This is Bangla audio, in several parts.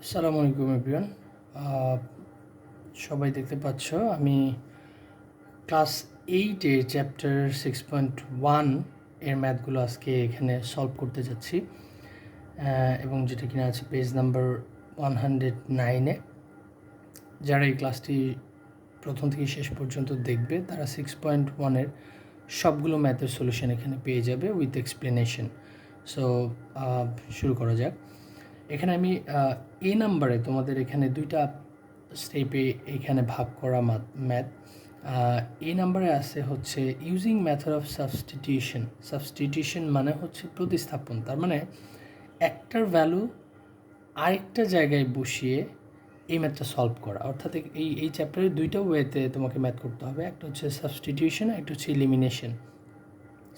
আসসালামু আলাইকুম এভরিওয়ান। সবাই দেখতে পাচ্ছ আমি ক্লাস 8-এর চ্যাপ্টার 6.1 এর ম্যাথগুলো আজকে এখানে সলভ করতে যাচ্ছি, এবং যেটা কিনা আছে পেজ নাম্বার 109-এ। যারা এই ক্লাসটি প্রথম থেকে শেষ পর্যন্ত দেখবে তারা 6.1-এর সবগুলো ম্যাথের সলিউশন এখানে পেয়ে যাবে উইথ এক্সপ্লেনেশন। সো শুরু করা যাক। এখানে আমি এ নাম্বারে তোমাদের এখানে দুইটা স্টেপে এখানে ভাগ করা ম্যাথ। এই নাম্বারে আছে হচ্ছে ইউজিং মেথড অফ সাবস্টিটিউশন মানে হচ্ছে প্রতিস্থাপন। তার মানে একটার ভ্যালু আরেকটা জায়গায় বসিয়ে এই ম্যাথটা সলভ করা। অর্থাৎ এই চ্যাপ্টারের দুইটা ওয়েতে তোমাকে ম্যাথ করতে হবে, একটা হচ্ছে সাবস্টিটিউশন, একটা হচ্ছে এলিমিনেশন।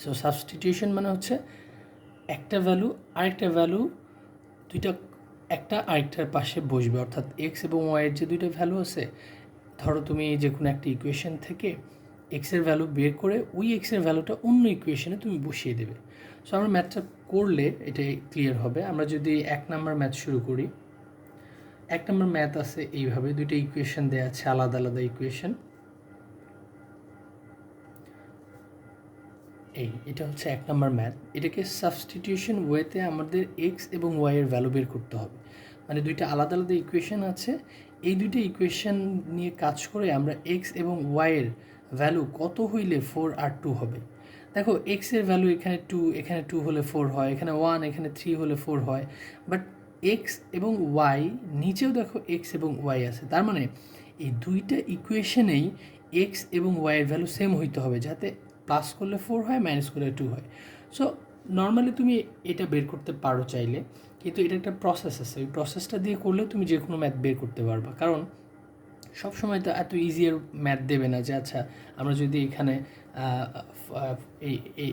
সো সাবস্টিটিউশন মানে হচ্ছে একটা ভ্যালু আরেকটা ভ্যালু দুইটা একটা আরেকটার পাশে বসবে। অর্থাৎ এক্স এবং ওয়াইয়ের যে দুইটা ভ্যালু আছে, ধরো তুমি যে কোনো একটা ইকুয়েশন থেকে এক্সের ভ্যালু বের করে ওই এক্সের ভ্যালুটা অন্য ইকুয়েশনে তুমি বসিয়ে দেবে। সো আমরা ম্যাথটা করলে এটাই ক্লিয়ার হবে। আমরা যদি 1 নাম্বার ম্যাথ শুরু করি, 1 নাম্বার ম্যাথ আছে এইভাবে, দুইটা ইকুয়েশন দেওয়া আছে, আলাদা আলাদা ইকুয়েশন। এটা হচ্ছে 1 নাম্বার ম্যাথ। এটাকে সাবস্টিটিউশন ওয়েতে আমাদের এক্স এবং ওয়াইয়ের ভ্যালু বের করতে হবে। মানে দুইটা আলাদা আলাদা ইকুয়েশন আছে, এই দুইটা ইকুয়েশন নিয়ে কাজ করে আমরা এক্স এবং ওয়াইয়ের ভ্যালু কত হইলে 4 আর 2 হবে। দেখো এক্সের ভ্যালু এখানে 2, এখানে 2 হলে 4 হয়, এখানে 1, এখানে 3 হলে 4 হয়। বাট এক্স এবং ওয়াই নিচেও দেখো এক্স এবং ওয়াই আছে, তার মানে এই দুইটা ইকুয়েশনেই এক্স এবং ওয়াইয়ের ভ্যালু সেম হইতে হবে, যাতে প্লাস করলে 4 হয়, মাইনাস করলে 2 হয়। সো নর্মালি তুমি এটা বের করতে পারো চাইলে, কিন্তু এটা একটা প্রসেস আছে, ওই প্রসেসটা দিয়ে করলেও তুমি যে কোনো ম্যাথ বের করতে পারবা। কারণ সবসময় তো এত ইজিয়ার ম্যাথ দেবে না যে আচ্ছা আমরা যদি এখানে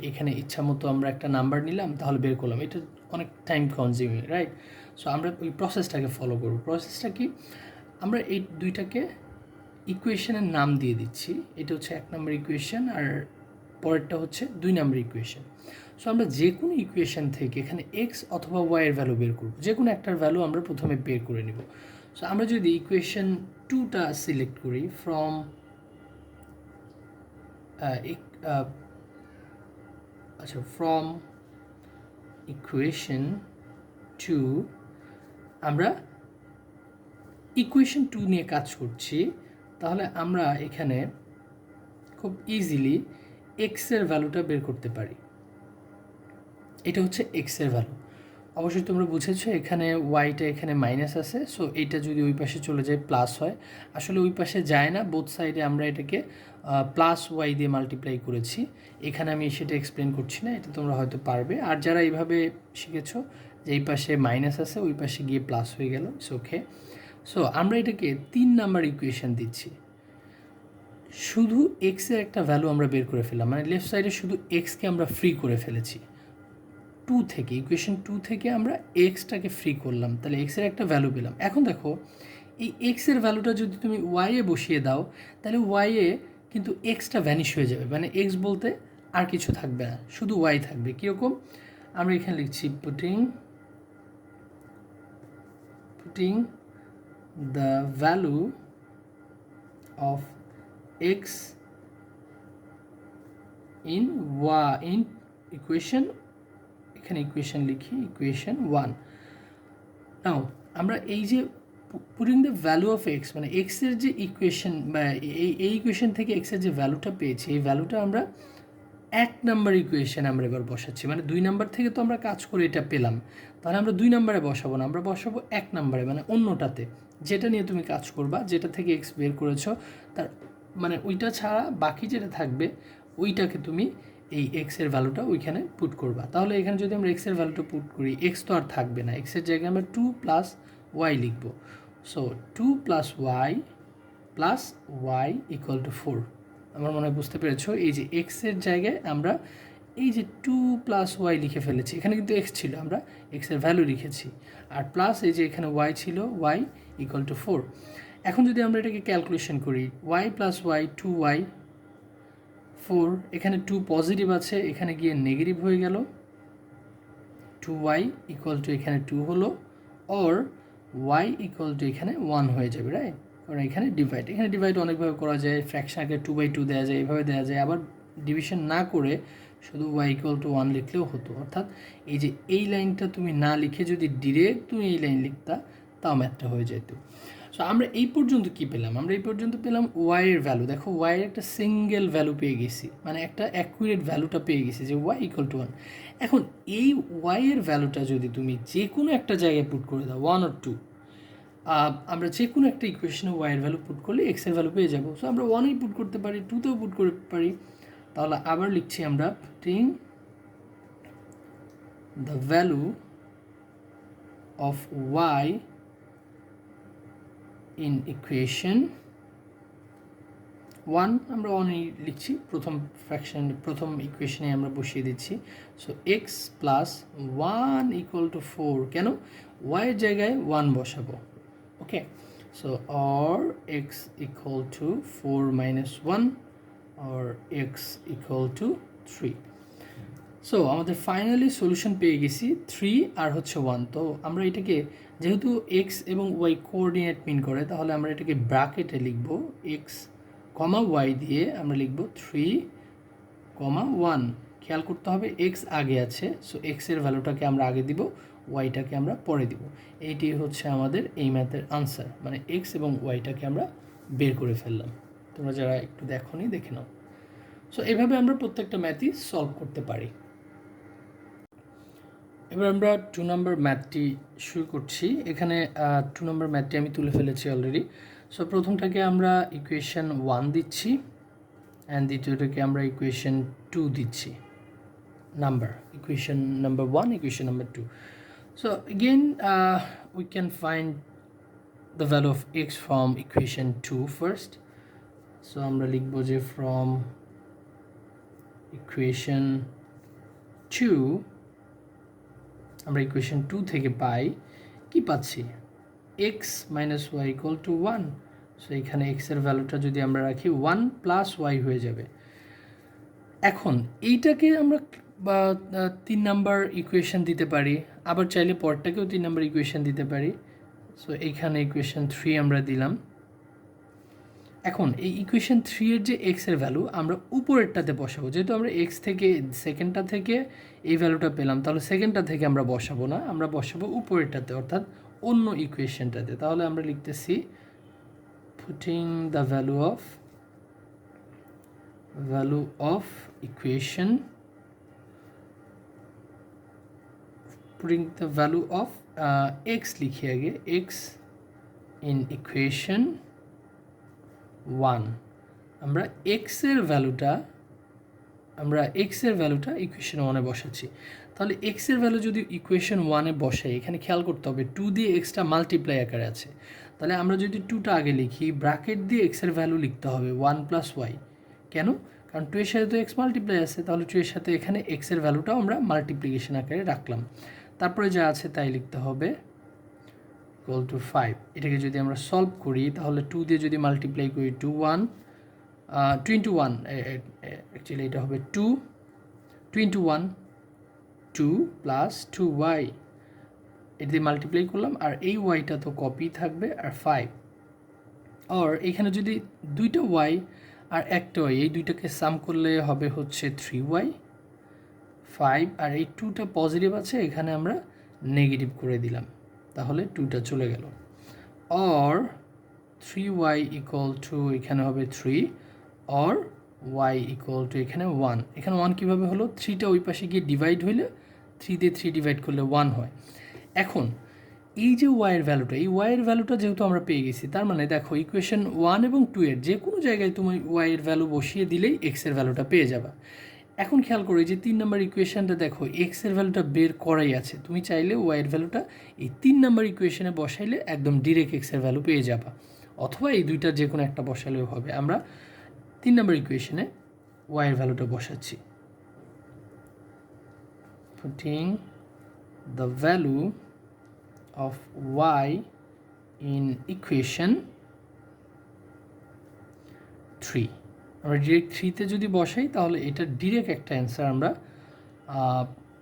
এখানে ইচ্ছা মতো আমরা একটা নাম্বার নিলাম তাহলে বের করলাম, এটা অনেক টাইম কনজিউমিং, রাইট? সো আমরা ওই প্রসেসটাকে ফলো করবো। প্রসেসটা কি, আমরা এই দুইটাকে ইকুয়েশনের নাম দিয়ে দিচ্ছি। এটা হচ্ছে 1 নম্বর ইকুয়েশন আর পরেরটা হচ্ছে 2 নম্বর ইকুয়েশন। সো আমরা যে কোনো ইকুয়েশন থেকে এখানে এক্স অথবা ওয়াইয়ের ভ্যালু বের করব, যে কোনো একটার ভ্যালু আমরা প্রথমে বের করে নিব। সো আমরা যদি ইকুয়েশন 2টা সিলেক্ট করি ফ্রম ফ্রম ইকুয়েশন 2, আমরা ইকুয়েশন 2 নিয়ে কাজ করছি, তাহলে আমরা এখানে খুব ইজিলি এক্সের ভ্যালুটা বের করতে পারি। এটা হচ্ছে এক্সের ভ্যালু। অবশ্যই তোমরা বুঝেছো এখানে ওয়াইটা এখানে মাইনাস আছে, সো এইটা যদি ওই পাশে চলে যায় প্লাস হয়। আসলে ওই পাশে যায় না, বোথ সাইডে আমরা এটাকে প্লাস ওয়াই দিয়ে মাল্টিপ্লাই করেছি। এখানে আমি সেটা এক্সপ্লেন করছি না, এটা তোমরা হয়তো পারবে। আর যারা এইভাবে শিখেছো যে এই পাশে মাইনাস আছে ওই পাশে গিয়ে প্লাস হয়ে গেল, ইটস ওকে। সো আমরা এটাকে 3 নাম্বার ইকুয়েশন দিচ্ছি। শুধু এক্সের একটা ভ্যালু আমরা বের করে ফেললাম, মানে লেফট সাইডে শুধু এক্সকে আমরা ফ্রি করে ফেলেছি। 2 থেকে ইকুয়েশন 2 থেকে আমরা এক্সটাকে ফ্রি করলাম, তাহলে এক্সের একটা ভ্যালু পেলাম। এখন দেখো এই এক্সের ভ্যালুটা যদি তুমি ওয়াইয়ে বসিয়ে দাও, তাহলে ওয়াইয়ে কিন্তু এক্সটা ভ্যানিশ হয়ে যাবে, মানে এক্স বলতে আর কিছু থাকবে না, শুধু ওয়াই থাকবে। কীরকম, আমরা এখানে লিখছি putting the value of x in equation, এখানে ইকুয়েশন লিখি ইকুয়েশন 1। নাও আমরা এই যে putting the value of x, মানে এক্সের যে ইকুয়েশন বা এই ইকুয়েশন থেকে এক্সের যে ভ্যালুটা পেয়েছি, এই ভ্যালুটা আমরা 1 নাম্বার ইকুয়েশন আমরা এবার বসাচ্ছি। মানে 2 নাম্বার থেকে তো আমরা কাজ করে এটা পেলাম, তাহলে আমরা 2 নাম্বারে বসাবো না, আমরা বসাবো 1 নাম্বারে, মানে অন্যটাতে, যেটা নিয়ে তুমি কাজ করবা, যেটা থেকে এক্স বের করেছো তার মানে ওইটা ছাড়া বাকি যেটা থাকবে ওইটাকে তুমি এই এক্সের ভ্যালুটা ওইখানে পুট করবা। তাহলে এখানে যদি আমরা এক্সের ভ্যালুটা পুট করি, এক্স তো আর থাকবে না, এক্সের জায়গায় আমরা 2 + ওয়াই লিখবো। So 2 + Y = 4। আমার মনে হয় বুঝতে পেরেছো। এই যে এক্সের জায়গায় আমরা এই যে 2 + ওয়াই লিখে ফেলেছি, এখানে কিন্তু এক্স ছিল, আমরা এক্সের ভ্যালু লিখেছি, আর প্লাস এই যে এখানে ওয়াই ছিল, ওয়াই = 4। এখন যদি আমরা এটাকে ক্যালকুলেশন করি, ওয়াই + ওয়াই 2y 4, এখানে 2 পজিটিভ আছে, এখানে গিয়ে নেগেটিভ হয়ে গেল, 2y = এখানে 2 হলো, অর ওয়াই ইকুয়াল টু এখানে 1 হয়ে যাবে, রাইট? কারণ এখানে ডিভাইড অনেকভাবে করা যায়, ফ্র্যাকশনকে 2/2 দেওয়া যায়, এভাবে দেওয়া যায়। আবার ডিভিশন না করে শুধু ওয়াই ইকুয়াল টু 1 লিখলেও হতো। অর্থাৎ এই যে এই লাইনটা তুমি না লিখে যদি ডিরেক্ট তুমি এই লাইন লিখতা, তাও ম্যাথটা হয়ে যেত। সো আমরা এই পর্যন্ত কি পেলাম? আমরা এই পর্যন্ত পেলাম ওয়াইয়ের ভ্যালু। দেখো ওয়াইয়ের একটা সিঙ্গেল ভ্যালু পেয়ে গেছি, মানে একটা অ্যাকুরেট ভ্যালুটা পেয়ে গেছি যে ওয়াই ইকুয়াল টু 1। এখন এই ওয়াইয়ের ভ্যালুটা যদি তুমি যে কোনো একটা জায়গায় পুট করে দাও, 1 or 2, আমরা যে কোনো একটা ইকুয়েশনে ওয়াইয়ের ভ্যালু পুট করলে এক্সের ভ্যালু পেয়ে যাবো। সো আমরা 1এই পুট করতে পারি, 2তেও পুট করতে পারি। তাহলে আবার লিখছি আমরা putting the value of y in equation 1, আমরা 1এই লিখছি, প্রথম ইকুয়েশনে আমরা বসিয়ে দিচ্ছি। So x plus 1 equal to 4। কেন? ওয়াইয়ের জায়গায় 1 বসাবো। Okay, so or x equal to 4 minus 1 or x equal to 3। সো আমাদের ফাইনালি সলিউশন পেয়ে গেছি 3 আর হচ্ছে 1। তো আমরা এটাকে, যেহেতু এক্স এবং ওয়াই কোঅর্ডিনেট মিন করে, তাহলে আমরা এটাকে ব্র্যাকেটে লিখব, এক্স কমা ওয়াই দিয়ে আমরা লিখব 3, 1। খেয়াল করতে হবে এক্স আগে আছে, সো এক্সের ভ্যালুটাকে আমরা আগে দিব, ওয়াইটাকে আমরা পরে দিব। এইটি হচ্ছে আমাদের এই ম্যাথের আনসার, মানে এক্স এবং ওয়াইটাকে আমরা বের করে ফেললাম। তোমরা যারা একটু দেখোনি দেখে নাও। সো এভাবে আমরা প্রত্যেকটা ম্যাথই সলভ করতে পারি। এবার আমরা 2 নম্বর ম্যাথটি শুরু করছি। এখানে 2 নম্বর ম্যাথটি আমি তুলে ফেলেছি অলরেডি। সো প্রথমটাকে আমরা ইকুয়েশন 1 দিচ্ছি, অ্যান্ড দ্বিতীয়টাকে আমরা ইকুয়েশন 2 দিচ্ছি। Equation number 1, equation number 2. So again we can find the value of x from equation 2 first. So আমরা লিখব যে from equation 2 আমরা ইকুয়েশন 2 থেকে পাই কি পাচ্ছি, x minus y equal to 1। So এখানে x এর ভ্যালুটা যদি আমরা রাখি 1 প্লাস y হয়ে যাবে। এখন এইটাকে আমরা 3 নাম্বার ইকুয়েশন দিতে পারি, আবার চাইলে পরটাকেও 3 নাম্বার ইকুয়েশন দিতে পারি। সো এইখানে ইকুয়েশন 3 আমরা দিলাম। এখন এই ইকুয়েশন 3 এর যে x এর ভ্যালু আমরা উপরেরটাতে বসাবো, যেহেতু আমরা x থেকে সেকেন্ডটা থেকে এই ভ্যালুটা পেলাম, তাহলে সেকেন্ডটা থেকে আমরা বসাবো না, আমরা বসাবো উপরেরটাতে, অর্থাৎ অন্য ইকুয়েশনটাতে। তাহলে আমরা লিখতেছি putting the value of equation, putting the value of x লিখি আগে, x ইন ইকুয়েশন 1। আমরা x এর ভ্যালুটা ইকুয়েশন 1-এ বসাচ্ছি। তাহলে x এর ভ্যালু যদি ইকুয়েশন 1-এ বসাই, এখানে খেয়াল করতে হবে 2 দিয়ে xটা মাল্টিপ্লাই আকারে আছে। তাহলে আমরা যদি 2টা আগে লিখি, ব্র্যাকেট দিয়ে x এর ভ্যালু লিখতে হবে 1 প্লাস y। কেন? কারণ 2 এর সাথে তো x মাল্টিপ্লাই আছে, তাহলে 2 এর সাথে এখানে x এর ভ্যালুটাও আমরা মাল্টিপ্লিকেশন আকারে রাখলাম। তারপরে যা আছে তাই লিখতে হবে ইকুয়াল টু 5। এটাকে যদি আমরা সলভ করি, তাহলে 2 দিয়ে যদি মাল্টিপ্লাই করি 2 into 1 অ্যাকচুয়ালি এটা হবে 2 into 1 2 প্লাস 2y, এটা দিয়ে মাল্টিপ্লাই করলাম, আর এই ওয়াইটা তো কপি থাকবে, আর 5। আর এখানে যদি 2টা y আর একটা y, এই দুইটাকে সাম করলে হবে হচ্ছে 3y 5, আর এই 2টা পজিটিভ আছে, এখানে আমরা নেগেটিভ করে দিলাম, তাহলে 2টা চলে গেল। অর 3y ইকুয়াল টু এখানে হবে 3, অর y ইকুয়াল টু এখানে 1। এখানে 1 কীভাবে হলো, 3টা ওই পাশে গিয়ে ডিভাইড হইলে 3 দিয়ে 3 ডিভাইড করলে 1 হয়। এখন এই যে ওয়াইয়ের ভ্যালুটা, এই ওয়াইয়ের ভ্যালুটা যেহেতু আমরা পেয়ে গেছি, তার মানে দেখো ইকুয়েশন 1 এবং 2 এর যে কোনো জায়গায় তুমি ওয়াইয়ের ভ্যালু বসিয়ে দিলেই এক্সের ভ্যালুটা পেয়ে যাবা। এখন খেয়াল করো এই যে 3 নম্বর ইকুয়েশনটা দেখো, এক্সের ভ্যালুটা বের করাই আছে, তুমি চাইলে ওয়াইয়ের ভ্যালুটা এই 3 নম্বর ইকুয়েশনে বসাইলে একদম ডিরেক্ট এক্সের ভ্যালু পেয়ে যাবা, অথবা এই দুইটার যে কোনো একটা বসালেও হবে। আমরা 3 নম্বর ইকুয়েশনে ওয়াইয়ের ভ্যালুটা বসাচ্ছি, putting the value of y in equation 3। আমরা ডিরেক্ট 3-তে যদি বসাই, তাহলে এটা ডিরেক্ট একটা অ্যান্সার আমরা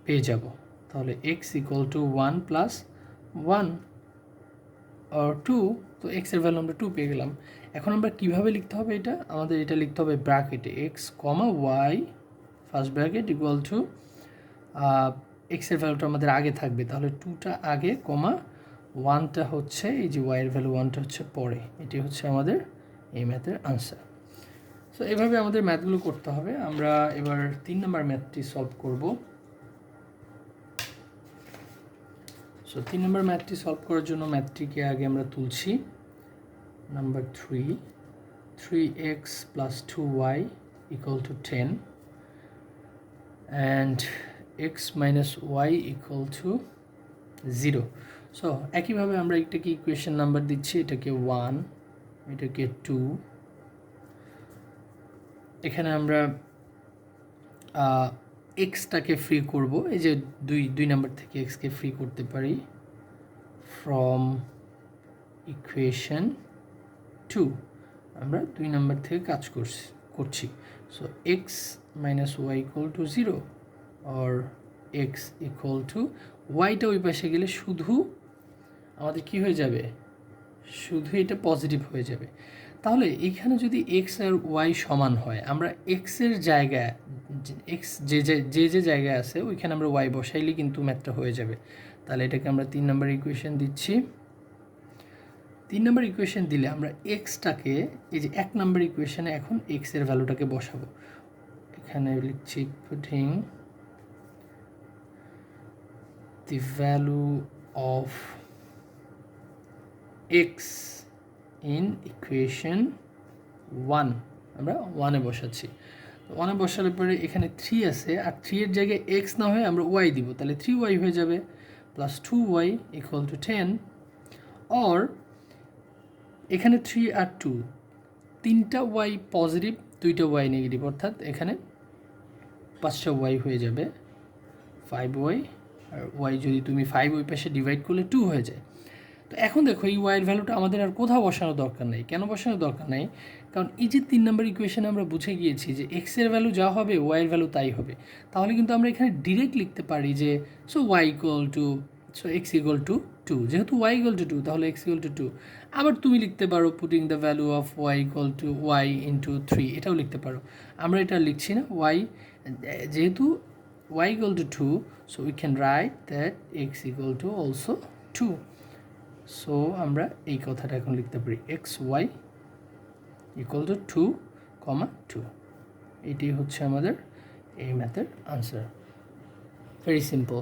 পেয়ে যাব। তাহলে x equal to 1 plus 1, two, তো এক্সের ভ্যালু আমরা 2 পেয়ে গেলাম। এখন আমরা কীভাবে লিখতে হবে এটা? আমাদের এটা লিখতে হবে ব্র্যাকেটে x comma y first bracket equal to এক্সের ভ্যালুটা আমাদের আগে থাকবে, তাহলে 2টা আগে কমা 1টা হচ্ছে এই যে ওয়াইয়ের ভ্যালু 1টা হচ্ছে পরে। এটি হচ্ছে আমাদের এই ম্যাথের আনসার। সো এভাবে আমাদের ম্যাথগুলো করতে হবে। আমরা এবার 3 নম্বর ম্যাথটি সলভ করব। সো 3 নম্বর ম্যাথটি সলভ করার জন্য ম্যাথটিকে আগে আমরা তুলছি। Number 3x plus 2y equal to 10 and x minus y equal to 0. So একইভাবে আমরা এটাকে ইকুয়েশন নাম্বার দিচ্ছি, এটাকে 1, এটাকে 2। এখানে আমরা এক্সটাকে ফ্রি করব, এই যে 2 নাম্বার থেকে এক্সকে ফ্রি করতে পারি ফ্রম ইকুয়েশন 2। আমরা 2 নাম্বার থেকে কাজ করছি। So x minus y equal to 0 or x equal to ওয়াইটা ওই পাশে গেলে শুধু আমাদের কি হয়ে যাবে, শুধু এটা পজিটিভ হয়ে যাবে। তাহলে এইখানে যদি এক্স আর ওয়াই সমান হয়, আমরা এক্সের জায়গায় এক্স যে জায়গায় আছে ওইখানে আমরা ওয়াই বসাইলে কিন্তু ম্যাথটা হয়ে যাবে। তাহলে এটাকে আমরা 3 নম্বর ইকুয়েশন দিচ্ছি। 3 নম্বর ইকুয়েশন দিলে আমরা এক্সটাকে এই যে 1 নম্বর ইকুয়েশনে এখন এক্সের ভ্যালুটাকে বসাবো। এখানে লিখছি putting the value of x in equation 1, আমরা 1-এ বসাচ্ছি। 1-এ বসালে পরে এখানে 3 আছে, আর 3 এর জায়গায় এক্স না হয়ে আমরা ওয়াই দিব, তাহলে 3y হয়ে যাবে plus 2y equal to 10। Or এখানে 3 আর 2, 3টা ওয়াই পজিটিভ 2টা ওয়াই নেগেটিভ, অর্থাৎ এখানে 5টা ওয়াই হয়ে যাবে 5y, আর ওয়াই যদি তুমি 5 ওই পাশে ডিভাইড করলে 2 হয়ে যায়। তো এখন দেখো এই ওয়াইয়ের ভ্যালুটা আমাদের আর কোথাও বসানোর দরকার নেই। কেন বসানোর দরকার নেই? কারণ এই যে 3 নম্বর ইকুয়েশনে আমরা বুঝে গিয়েছি যে এক্সের ভ্যালু যা হবে ওয়াইয়ের ভ্যালু তাই হবে। তাহলে কিন্তু আমরা এখানে ডিরেক্ট লিখতে পারি যে so Y equal to X equal to 2, যেহেতু ওয়াই ইকুয়াল টু 2 তাহলে এক্স ইকুয়াল টু 2। আবার তুমি লিখতে পারো putting the value of Y equal to Y into 3, এটাও লিখতে পারো। আমরা এটা লিখছি না, ওয়াই যেহেতু Y equal to 2, so we can write that X equal to also 2। So আমরা এই কথাটা এখন লিখতে পারি এক্স ওয়াই ইকুয়াল টু 2, 2। এটি হচ্ছে আমাদের এই ম্যাথের আনসার। Very simple.